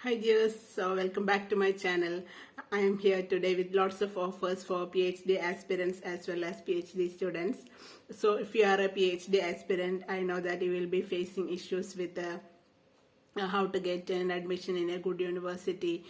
Hi dears, so welcome back to my channel. I am here today with lots of offers for PhD aspirants as well as PhD students. So if you are a PhD aspirant, I know that you will be facing issues with how to get an admission in a good university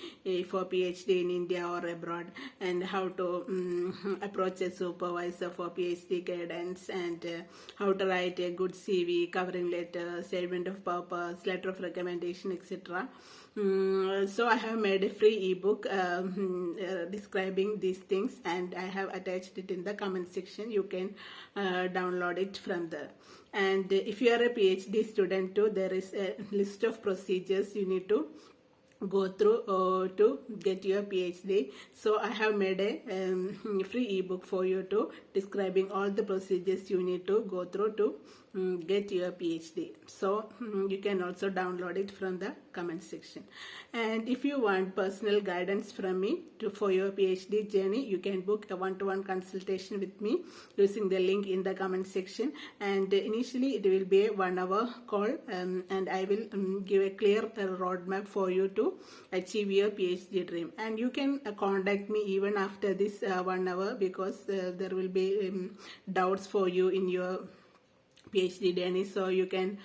for PhD in India or abroad, and how to approach a supervisor for PhD guidance, and how to write a good CV, covering letter, statement of purpose, letter of recommendation, etc. So I have made a free ebook describing these things, and I have attached it in the comment section. You can download it from there. And if you are a PhD student too, there is a list of procedures you need to go through to get your PhD. So I have made a free ebook for you to describing all the procedures you need to go through to get your PhD. So you can also download it from the comment section. And if you want personal guidance from me for your PhD journey, you can book a one-to-one consultation with me using the link in the comment section. And initially it will be a 1 hour call, and I will give a clear roadmap for you to achieve your PhD dream. And you can contact me even after this 1 hour, because there will be doubts for you in your PhD journey, so you can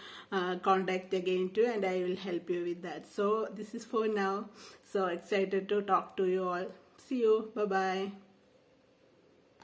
contact again too, and I will help you with that. So this is for now. So excited to talk to you all. See you. Bye bye.